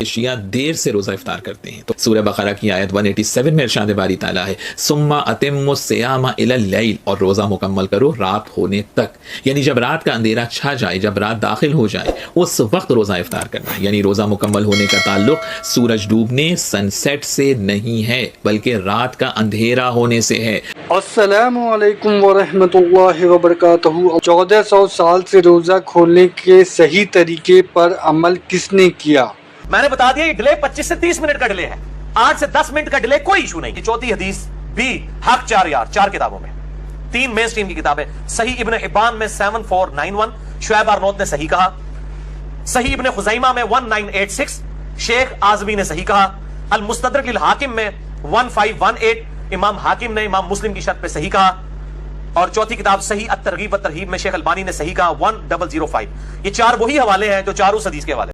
شیعہ دیر سے روزہ افطار کرتے ہیں. تو سورہ بقرہ کی آیت 187 میں ارشاد باری تعالیٰ ہے ثم اتموا الصیام الی اللیل، اور روزہ مکمل کرو رات ہونے تک. یعنی جب رات کا اندھیرا چھا جائے، جب رات داخل ہو جائے، اس وقت روزہ افطار کرنا ہے. یعنی روزہ مکمل ہونے کا تعلق سورج ڈوبنے سن سیٹ سے نہیں ہے، بلکہ رات کا اندھیرا ہونے سے ہے. السلام علیکم ورحمۃ اللہ وبرکاتہ. 1400 سال سے روزہ کھولنے کے صحیح طریقے پر عمل کس نے کیا؟ میں نے بتا دیا یہ ڈیلے 25 سے 30 منٹ کا ڈیلے ہے، 8 سے 10 منٹ کا ڈیلے کوئی ایشو نہیں. چوتھی حدیث بھی حق 4 کتابوں میں، 3 مین سٹریم کی کتابیں. صحیح ابن حبان میں 7491 شعیب ارنوت نے صحیح کہا. صحیح ابن خزیمہ میں 1986 شیخ اعظمی نے صحیح کہا. المستدرک للحاکم میں 1518 امام حاکم نے امام مسلم کی شرط پہ صحیح کہا. اور چوتھی کتاب صحیح الترغیب والترہیب میں شیخ البانی نے صحیح کہا 1005. یہ 4 وہی حوالے ہیں جو چاروں حدیث کے حوالے.